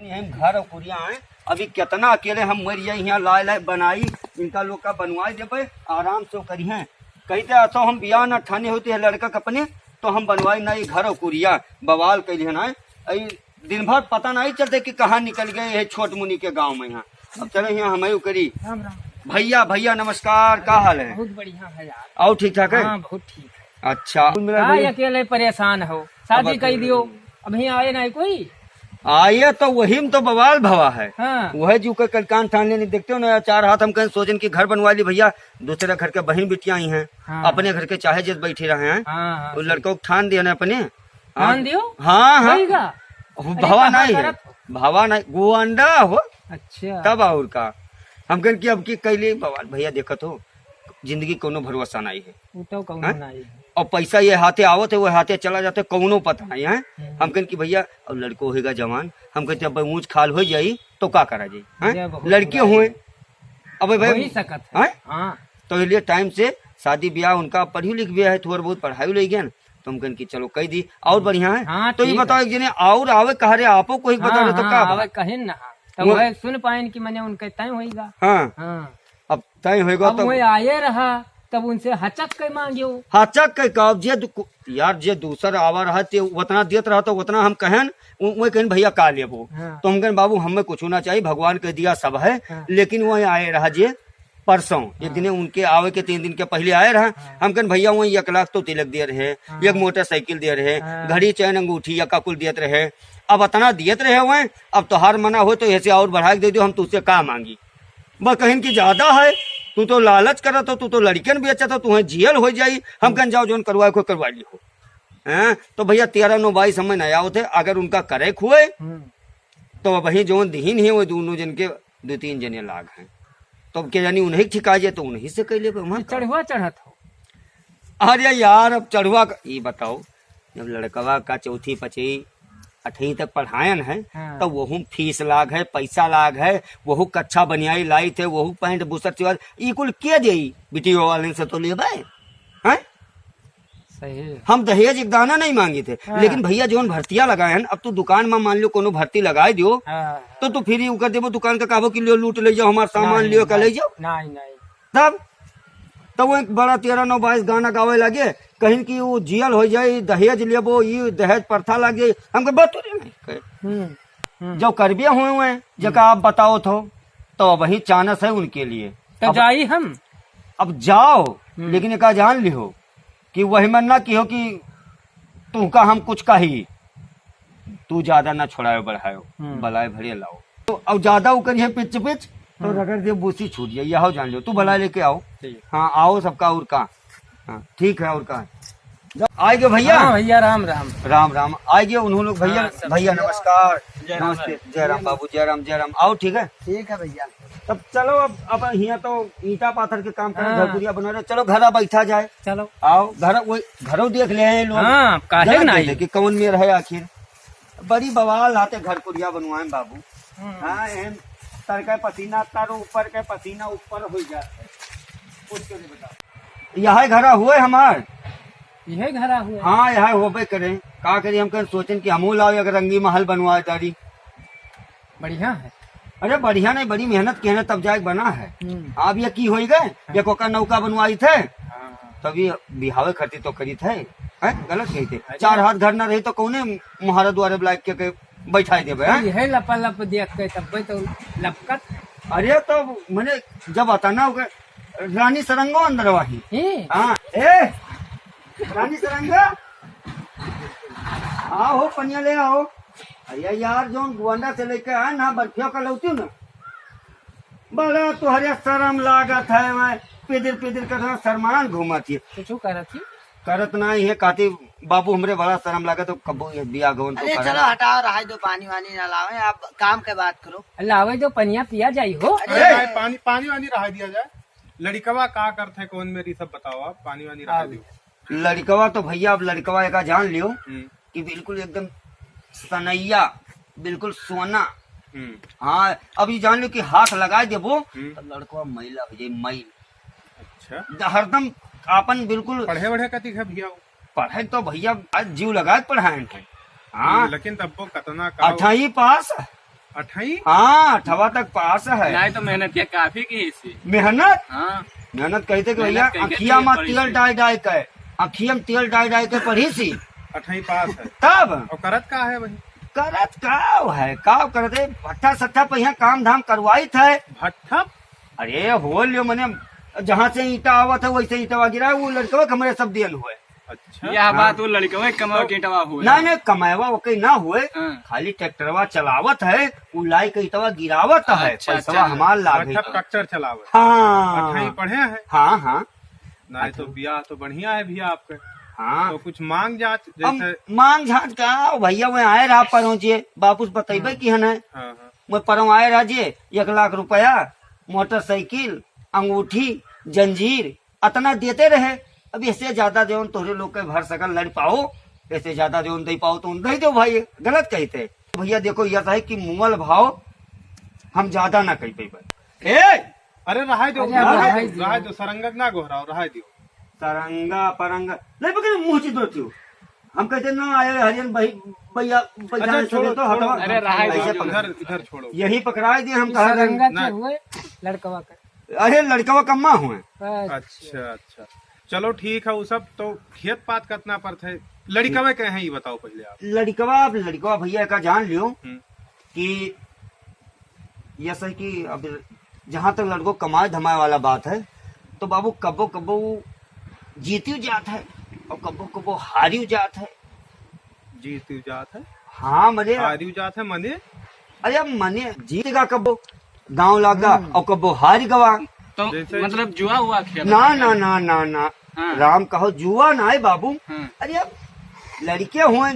हम घर और कुरिया हैं अभी कितना अकेले हम मर जाए यहाँ लाए लाए बनाई इनका लोग का बनवाए देवे आराम से करी हैं कहते अच्छा हम बिया न ठाने होते है लड़का के अपने तो हम बनवाई ना ये घर और कुरिया बवाल कैले ना दिन भर पता नहीं चलते कि कहाँ निकल गए है छोट मुनि के गांव में यहाँ। अब चलो यहाँ हमें करी भैया भैया नमस्कार क्या हाल है? बहुत बढ़िया है यार। और ठीक ठाक है? बहुत ठीक है। अच्छा अकेले परेशान हो शादी कर दियो अभी आए नहीं कोई आइए तो वही में तो बवाल भवा है। हाँ। वह जो के कल ठाने नहीं देखते हो ना चार हाथ हम कहीं सोचन की घर बनवा ली भैया दूसरे घर के बहन बिटिया ही हैं। हाँ। अपने घर के चाहे जिस बैठे रहे हैं। हाँ। उस लड़कों को ठान दिया ना अपने ठान दियो। हाँ हाँ भवा नहीं है भवा नहीं वो अंडा हो। अच्छा तब और का हम कहें कि अब की कैले बवाल भैया देखत हो जिंदगी कोनो भरोसा नहीं है तो नहीं और पैसा ये हाथे आवत है वो हाथे चला जाते कौनो पता नहीं है। हम कहें कि भैया अब लड़को होगा जवान हम कहते अब ऊँच खाल हो जाई तो का करा जाये लड़के हुए अब भाई हाँ तो इसलिए टाइम से शादी ब्याह उनका पढ़ी लिख गया है थोड़ा बहुत पढ़ाई ले गया ना तो हम कहें कि चलो कह दी और बढ़िया है। हाँ, तो ये बताओ एक जने और आवे कह रहे आपो को बता रहे तो का कहे ना तब सुन पाए कि मैंने उनके तय होगा। हाँ अब तय होगा तब वो आए रहा तब उनसे हचक के मांगियो हचक के कब जे यार जे दूसर आवा रहा ते उतना देत रहा तो उतना हम कहन वो कहें भैया का लेबो। हाँ। तो हम कहें बाबू हमें कुछ होना चाहिए भगवान के दिया सब है। हाँ। लेकिन वही आए रहा जे परसों। हाँ। एक दिन उनके आवे के 3 दिन के पहले आए रहा। हाँ। हम कहें भैया वही 1 लाख तो तिलक दे रहे। हाँ। एक मोटरसाइकिल दे रहे। हाँ। घड़ी चैन अंगूठी या काकुल देते रहे अब इतना दियत रहे हुए अब तो हार मना हो तो ऐसे और बढ़ा दे दो हम तुझसे का मांगी बस कहीं की ज्यादा है तू तो लालच करा तो तू तो लड़कियन भी अच्छा था तुम्हें जियल हो जाई हम कहीं जाओ जोन करवाए को करवा ली हो। हैं तो भैया 13 9 22 समय नया होते अगर उनका करे खुए तो वही जोन दीन है वो दोनों जन के 2-3 जने लाग हैं तो क्या जानी उन्हें ठिका जाए तो उन्हीं से कह ले चढ़ुआ चढ़त हो। अरे यार अब चढ़ुआ ये बताओ जब लड़कवा का 4ठी 5ठी 8वीं तक पढ़ायन है। हाँ। तो वहू फीस लाग है पैसा लाग है वहू कच्चा बनियाई लाई थे वहू पैंट बुसर चिवार कुल के दे बिटियो वाले से तो ले भाई हैं सही हम दहेज एक दाना नहीं मांगे थे। हाँ। लेकिन भैया जो भर्तियां लगाए हैं अब तो दुकान में मान लो कोनो भर्ती लगाए दियो। हाँ। तो फिर ही कर देवो दुकान का काबो कि लियो लूट ले जाओ हमारा सामान लियो का ले जाओ नहीं तब वो एक बड़ा 13 9 22 गाना गावे लगे कहीं की वो जियल हो जाये दहेज लेबो ये दहेज प्रथा लग जाये हमको बतूरे नहीं जो करबिया हुए जगह आप बताओ तो वही चानस है उनके लिए तो जाई हम अब जाओ लेकिन एक जान लिहो कि वही मन ना की हो कि तुमका हम कुछ कही तू ज्यादा ना छोड़ायो बढ़ायो बलाए भरे लाओ तो अब ज्यादा उकर पिच पिच तो अगर ये बूसी छूट जाए यह जान लो तू भला लेके आओ। हाँ आओ सबका और का हाँ ठीक है और का आएगे भैया। हाँ, भैया राम राम राम राम आएगे उन्होंने लोग भैया। हाँ, भैया नमस्कार नमस्ते जय राम बाबू जय राम आओ ठीक है भैया। तब चलो अब यहाँ तो ईटा पाथर के काम कर घरपुरिया बना रहे चलो घर बैठा जाए चलो आओ घरों देख ले लोग। हाँ, कि कौन में रहे आखिर बड़ी बवाल आते घर कुरिया बनवाए बाबू। हाँ तर का पसीना तारो ऊपर का पसीना ऊपर हो जाता है कुछ नहीं बता यह घरा हुए हमार यह घरा हुए। हाँ यह होबे करें का करें हम कहें सोचें कि हमू लाओ अगर रंगी महल बनवाए तारी बढ़िया है। अरे बढ़िया नहीं बड़ी मेहनत की है तब जाए बना है। आप ये की हो गए ये कोका नौका बनवाई थे तभी बिहावे खर्ची तो करी थे गलत कही थे 4 हाथ घर न रही तो कौने मुहारा द्वारे बुला के बैठाई देवे है लपा लप देख के तब तो लपकत। अरे तो मैंने जब बताना होगा रानी सरंगो अंदर वाही। हाँ रानी सरंगा आओ पनिया ले आओ। अरे यार जो गुआंडा से लेके आए ना बर्फियों का लौती ना बड़ा तुहरे शर्म लागत है मैं पिदिर कर शर्मान घूमती कुछ करत नहीं है काती बाबू हमरे बड़ा शर्म लगा तो कबो बिया गवन तो चलो हटाओ रहा दो पानी वानी ना लावे आप काम के बात करो लावे दो पनिया पिया जाई हो। पानी वानी रहा दिया जाए लड़कवा का करते है कौन मेरी सब बताओ आप पानी वानी रहा दियो। लड़कवा तो भैया अब लड़कवा एक जान लियो कि बिल्कुल एकदम सनैया बिल्कुल सोना। हाँ अभी जान लो कि हाथ लगाए देबो तो लड़कवा मैला हो जाए मैल। अच्छा हरदम आपन बिल्कुल पढ़े वढ़े कती है भैया पढ़े तो भैया आज जीव लगाए पढ़ाए थे। हाँ लेकिन तब वो कतना 8वीं पास अठाई हाँ 8वां तक पास है। नहीं तो मेहनत किया काफी की इसी। मेहनत हाँ मेहनत कहते कि भैया मेहनत कहीं के अखिया में पढ़ी तेल सी। डाल डाल के अखिया में तेल डाल डाल के पढ़ी सी 28 पास है। तब और करत का है वही करत का करते भट्ठा सट्ठा पे यहाँ काम धाम करवाई थे। भट्ठा। अरे हो लियो मैंने जहाँ से ईटा आवत है वैसे ईटा गिरा वो लड़का हमारे सब दियल हुए। अच्छा यह बात वो लड़के कमाओ के टवा हुआ। ना नहीं कमाएवा वो कहीं ना हुए हाँ। खाली ट्रैक्टरवा चलावत है वो लाई के ईटवा गिरावत है अच्छा, पैसा अच्छा। हमार लाभ भट्ठा ट्रैक्टर चलावे। हाँ 28 पढ़े हैं। हाँ हाँ नहीं तो ब्याह तो बढ़िया है भैया आपके। हाँ तो कुछ मांग जांच अब जैसे। मांग झाट का भैया वो आए रहा पहुंचिए बापूस बतेबे की है हाँ हाँ मैं परम आए रहा जी 1 लाख रुपया मोटरसाइकिल अंगूठी जंजीर अतना देते रहे। अब इससे ज्यादा जो तोहरे लोग के भर सकल लड़ पाओ ऐसे ज्यादा जो दे पाओ तो नहीं दो भाई गलत कहते भैया। देखो यह है कि मुमल भाव हम ज्यादा ना कह पे। अरे रहा दो अरे रहाई दो। रहा दो सरंगक ना गोहराओ रहा दो। तरंगा परंगा नहीं पकड़े मुंह चिदो थियो हम कहते ना आए हरियन भाई भैया अच्छा, छोड़ो, तो छोड़ो। अरे रहा ऐसे दो, पकड़- इधर छोड़ो। यही पकड़ाए दिए हम कहा सरंगा नहीं। के हुए लड़कवा कर। अरे लड़का कम्मा हुए। अच्छा अच्छा चलो ठीक है वो सब तो खेत पात कितना पर थे लड़का में कहे हैं ये बताओ पहले आप। लड़कवा भैया का जान लियो हम्म। कि यह सही कि अब जहाँ तक लड़को कमाए धमाए वाला बात है तो बाबू कब्बो कब्बो जीती जात है और कब्बो कब्बो हारी जात है। जीत जात है हाँ मने हारी जात है मने। अरे अब मने जीतेगा कब्बो गाँव लागा और कब्बो हारी गवा। तो जैसे- मतलब जुआ हुआ खेल। ना ना ना ना ना हाँ। राम कहो जुआ ना है बाबू। हाँ। अरे अब लड़के हुए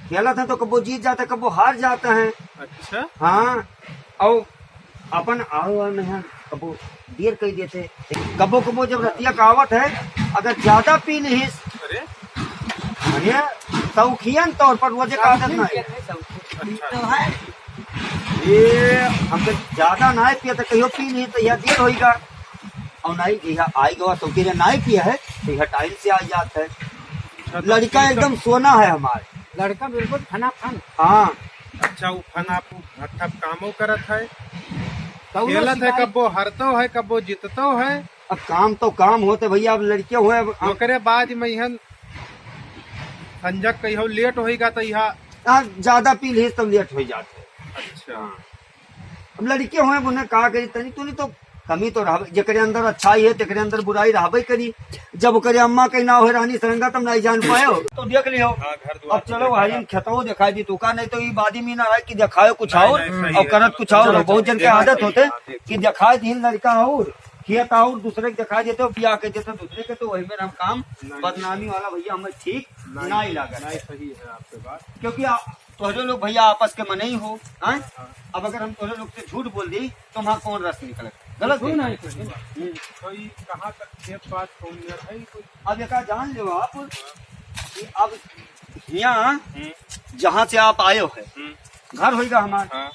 खेला था तो कब्बो जीत जाते कब्बो हार जाते हैं। अच्छा हाँ और अपन आओ में है कबो देर कही देते कबो कबो जब रतिया कहावत है अगर ज्यादा पी लिहिस अरे अरे शौकियन तौर पर वो का आदत ना है अच्छा तो है ये हमके ज्यादा ना पिया तो कहियो पी नहीं तो यह देर होगा और नहीं यह आई गवा शौकीन नहीं पिया है तो यह टाइम से आ जाता है। अच्छा, तो लड़का ठीक है। एकदम सोना है हमारे। लड़का बिल्कुल फना फन। हाँ अच्छा वो फन आप भट्ठा कामो करत है कौनो खेलत है शिकायत- कब्बो हरतो है कब्बो जीततो है। अब काम तो काम होते भैया अब लड़के हुए अब ओकरे बाद में यहन संजक कहियो लेट होएगा तो यह। ज्यादा पी लिहिस तब लेट हो जाते। अच्छा अब लड़के हुए उन्हें कहा करी तनी तूनी तो कमी तो रह जकरे अंदर अच्छाई है तेरे अंदर बुराई रहबे करी। जब ओकरे अम्मा कहीं ना हो रानी सरंगा तुम नहीं जान पाए हो तो देख लियो। हाँ घर द्वार अब चलो भाई खेतो दिखाई दी तू का नहीं तो ये बादी में ना रहा कि दिखाए कुछ नहीं, और नहीं, सही और है। करत कुछ और चलो, बहुत जन के चलो, आदत चलो, होते चलो, कि दिखाए दिन लड़का और खेत और दूसरे के दिखाई देते हो पिया के देते दूसरे के तो वही में हम काम नहीं। बदनामी वाला भैया हमें ठीक नहीं लगा नहीं सही है आपके बात। क्योंकि तोहरे लोग भैया आपस के मन ही हो हैं? अब अगर हम तोहरे लोग से झूठ बोल दी तो वहाँ कौन रस निकले गलत कोई है। नहीं कोई नहीं। तो ये कहाँ तक खेत पात कौन नियर है कोई। अब एक जान लो आप कि अब यहाँ जहाँ से आप आए हो है घर होगा हमारा हाँ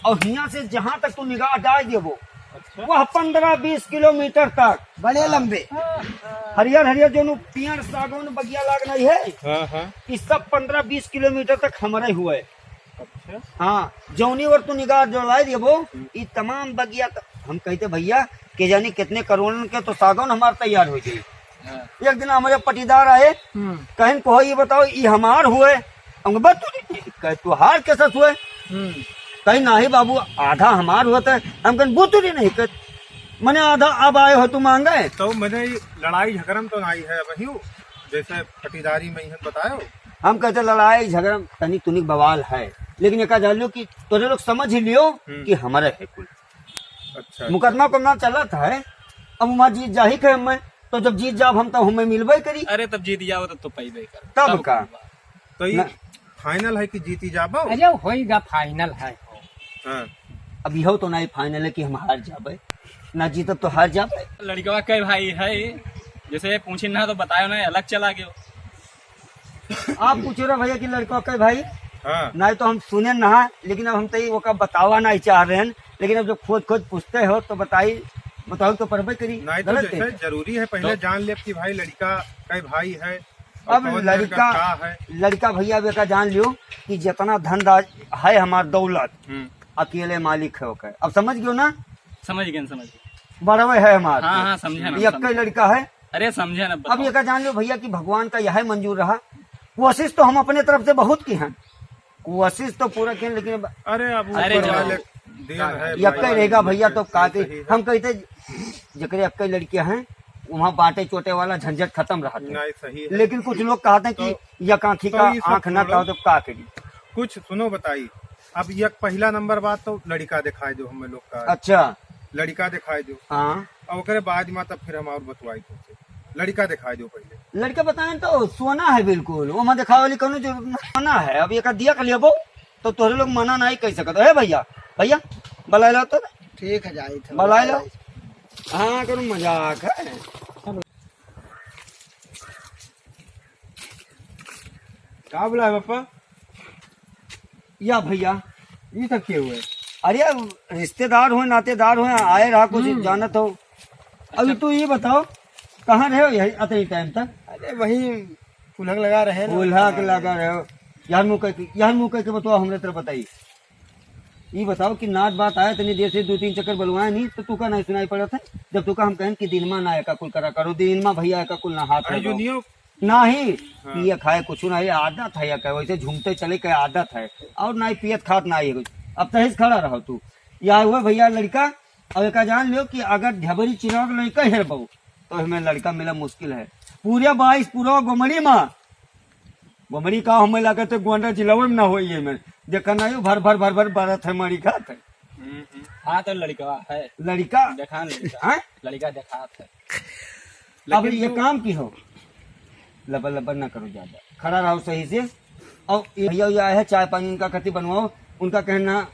और यहाँ से जहाँ तक तू निगाह डाल देवो अच्छा वह 15-20 किलोमीटर तक बड़े लंबे हरियर हरियर जो पेड़ सागौन बगिया लाग नहीं है हाँ हाँ इस सब 15-20 किलोमीटर तक हमारे हुए। अच्छा हाँ जौनी और तू निगाह जो लाई देवो ये तमाम बगिया हम कहते भैया के जानी कितने करोड़ों के तो सागौन हमारे तैयार हो जाए। एक दिन हमारे पटीदार आए कहीं को ये बताओ ये हमार हुए हम कहे तू हार कैसे हुए कहीं नहीं बाबू आधा हमार हुआ था हम कहीं बुतुरी नहीं कर मैंने आधा अब आए हो तुम मांगे तो मैंने ये लड़ाई झगड़म तो नहीं है वही जैसे पटीदारी में यहन बतायो। हम कहते लड़ाई झगड़ा तनी तुनिक बवाल है लेकिन एक जान लो कि तोरे लोग समझ ही लियो कि हमारे है कुल अच्छा मुकदमा को ना चला था अब वहाँ जीत जा ही थे हमें तो जब जीत जाब हम तो हमें मिलबे करी अरे तब जीत जाओ तो पैबे कर तब का तो ये ना- फाइनल है कि जीती जाबो। अरे होएगा फाइनल है। हाँ अब यह तो नहीं फाइनल है कि हम हार जाबे ना जीतब तो हार जाबे। लड़का कई भाई है जैसे पूछी ना तो बतायो ना अलग चला गयो। आप पूछो रहे भैया कि लड़का के भाई हाँ नहीं तो हम सुने ना लेकिन अब हम तो वो का बतावा नहीं चाह रहे हैं लेकिन अब जब खोज खोज पूछते हो तो बताओ तो परबे करी नहीं तो गलत जैसे है। जरूरी है पहले जान ले कि भाई लड़का कई भाई है और अब कौन लड़का का है। लड़का भैया बेका जान लियो कि जितना धन है हमार दौलत अकेले मालिक है ओके। अब समझ गयो ना, समझ गए। बड़वे है हमारा। हाँ हाँ समझे ना, ये अक्का लड़का है। अरे समझे ना, अब बताओ। ये का जान लो भैया कि भगवान का यह मंजूर रहा। कोशिश तो हम अपने तरफ से बहुत की हैं, कोशिश तो पूरा की, लेकिन अरे अब अरे ऊपर चलो। वाले देन है ये अक्का भाई, रहेगा भैया तो सही काके है। हम कहते जकरे अक्का लड़कियां हैं वहाँ बांटे चोटे वाला झंझट खत्म रहा था। नहीं सही है। लेकिन कुछ लोग कहते हैं कि यक आँखी तो का ये सब आँख ना छोड़ो। कहो तो का करी। कुछ सुनो बताइए। अब ये पहला नंबर बात तो लड़का दिखाई दो हमें लोग का, अच्छा लड़का दिखाई दो, हाँ, और ओकरे बाद में तब फिर हम और बतवाई तुमसे। लड़का दिखाई दो पहले। लड़के बताए तो सोना है बिल्कुल, वो दिखावे वाली कोनो जरूरत नहीं, सोना है। अब ये का दिया कर लियो तो तोरे लोग मना नहीं कह सकत है भैया। भैया बुला लो तो, ठीक है जाई थे बुला लो। हाँ करूँ मजाक है। क्या बोला है पापा? या भैया ये सब किए हुए? अरे रिश्तेदार हो नातेदार हो आए रहा कुछ जानत हो। अभी तू ये बताओ कहाँ रहे हो यही अतनी टाइम तक? अरे वही फुलक लगा रहे बोला के लगा रहे हो यार, मुँह कह के बताओ हमने तरफ बताई। ये बताओ कि नाच बात आया इतनी देर से 2-3 चक्कर बलवाए नहीं तो तू का नहीं सुनाई पड़ा था जब तू का हम कहें कि दिनमा ना का कुल करा करो, दिनमा भैया का कुल ना हाथ लगाओ। नहीं पिए खाए कुछ नहीं, आदत है या कहे वैसे झूमते चले के आदत है, और ना ही पियत खात ना ही कुछ। अब तहिस खड़ा रहो तू यहाँ हुआ भैया लड़का। और एक जान लो कि अगर ढबरी चिराग लड़का है बहू तो हमें लड़का मिला मुश्किल है। पूरे 22 पूरा गोमड़ी माँ गोमड़ी का हमें लगा तो गोंडा जिलावे में ना हो ये में देखा नहीं भर भर बारत है मरी खात है। हाँ तो लड़का है, लड़का देखा लड़का, हैं? लड़का देखा है। अब ये काम की हो लबर लबर ना करो ज्यादा, खड़ा रहो सही से। और ये भैया ये आए है चाय पानी उनका कति बनवाओ, उनका कहना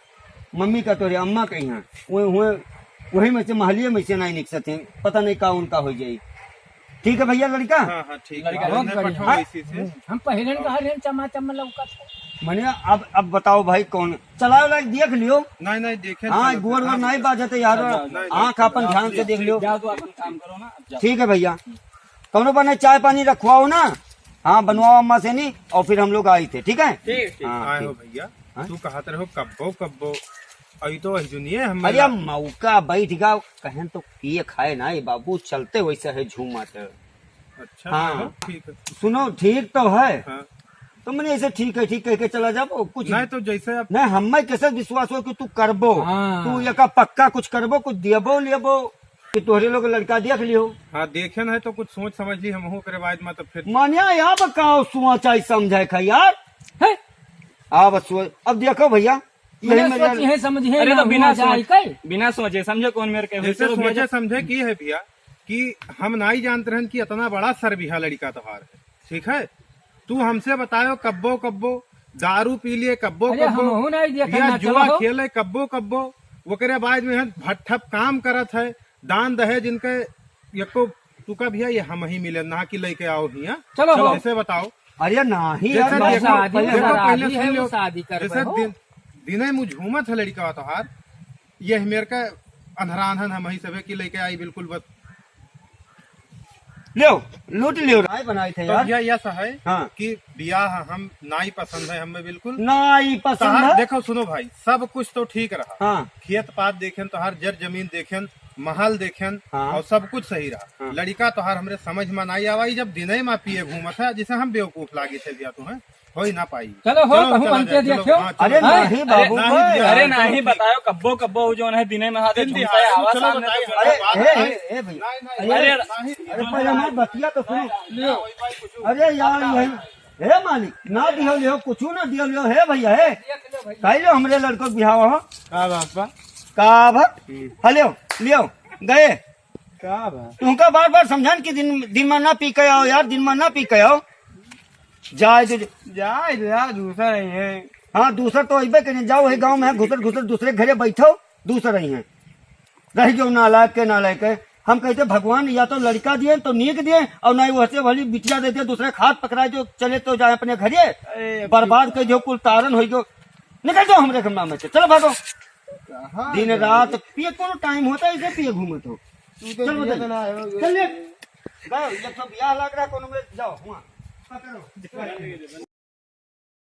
मम्मी का तो रे अम्मा के यहाँ वही में से महलिए में से नहीं निकसत है, पता नहीं का उनका हो जाये। ठीक है भैया लड़का। हाँ हाँ ठीक है। लड़का हमने बहुत बढ़िया। पठवा इसी से। हम पहले कहा रहे चमा चमा लौका था। मने अब बताओ भाई कौन चलाओ लाइक देख लियो। नहीं नहीं देखे हाँ गोर गोर नहीं बाजते यार, आँख अपन ध्यान से देख लियो। जाओ तो अपन काम करो ना, अब जाओ। ठीक है भैया, कौनो बने चाय पानी रखवाओ ना। हाँ बनवाओ अम्मा से नहीं, और फिर हम लोग आए थे। ठीक है ठीक हाँ, आए ठीक। हो भैया। हाँ? तू कहते रहो कब्बो कब्बो, अभी तो जुनिए हम अरे मौका बैठ गा कहें तो पिए खाए ना ये बाबू, चलते वैसे है झूमत। अच्छा हाँ। चलो, ठीक है। सुनो ठीक तो है हाँ। तो मैंने ऐसे ठीक कह के चला जाबो कुछ नहीं तो जैसे अब नहीं, हमें कैसे विश्वास हो कि तू करबो। हाँ। तू ये का पक्का कुछ करबो, कुछ दियबो लियबो कि तोहरे लोग लड़का देख लियो। हाँ देखे न है तो कुछ सोच समझ ली हम के रिवाज में तो फिर मानिया या बकाओ सोचा समझे खा यार है? अब सोच अब देखो भैया यही मैंने मेरा सोची है समझे अरे ना तो बिना हुआ जाए कई। बिना सोचे समझे कौन मेरे के जैसे सोचे समझे की है भैया कि हम नहीं जानते रहन कि इतना बड़ा सर बिहा लड़का त्योहार है। ठीक है, तू हमसे बतायो कब्बो कब्बो दारू पी लिए कब्बो अरे कब्बो हमहू नहीं देखा या ना, जुआ चलो। खेले कब्बो कब्बो, ओकरे बाद में भट्ठप काम करत है, दान दहेज इनके यको तुका भैया ये हम ही मिले ना कि लेके आओ भैया। चलो हो। जैसे बताओ अरे नहीं जैसे यार, बस देखो, शादी देखो है, पहले शादी है, सुन लो। वो शादी कर जैसे दिने मुझ झूमत है लड़का त्योहार, ये मेरे का अंधरान हम ही सबे की लेके आई बिल्कुल बस। लियो लूट लियो राय बनाए थे तो यार। भैया ऐसा है हाँ। कि ब्याह हम ना ही पसंद है हमें बिल्कुल। नहीं पसंद तहार है। देखो सुनो भाई, सब कुछ तो ठीक रहा, हाँ खेत पात देखें तोहार जर जमीन देखें महल देखें हाँ। और सब कुछ सही रहा। हाँ। लड़का तोहार हमरे समझ में नहीं आवाई जब दिने में पिए घूमत है, जिसे हम बेवकूफ लागे थे भैया तुम्हें हो ही ना पाई। चलो हो, कहूँ चला बनते जाए, चलो, देखियो। हाँ, चलो। अरे हाँ? नहीं बाबू नहीं भाई। भैया। अरे चलो, नहीं ठीक। बतायो कब्बो कब्बो जो है दिने में हाथे हिंदी झूमता है, आवाज चलो सामने बताइए, तो अरे बात ए, नहीं। ए, ए भैया नहीं, अरे नहीं, अरे पहले हमारी बतिया तो सुनो। अरे यार यही हे मालिक ना दियो लियो कुछ ना दियो लियो हे भैया हे कही लो हमरे लड़को बिहाव हो का बापा का भा हलियो लियो गए का बा तुमका बार बार समझान कि दिन में ना पी के आओ यार, दिन में ना पी के आओ। जाए यार दूसरा नहीं है। हाँ दूसरा तो अबे करें, जाओ है गांव में घुसर दूसरे घरे बैठो दूसरा ही है रह जो नालायक के नालायक है। हम कहते भगवान या तो लड़का दिए तो नीक दिए और नहीं वैसे भली बिटिया देते दूसरे खाद पकड़ाए जो चले तो जाए अपने घरे बर्बाद कर जो कुल तारन हो जो निकल जाओ हमरे कमरा में से, चलो भागो। दिन रात पिए कोनो टाइम होता है इसे पिए घूमत हो। चलो चलिए ब्याह लग रहा कोनो में जाओ वहाँ पकड़ो।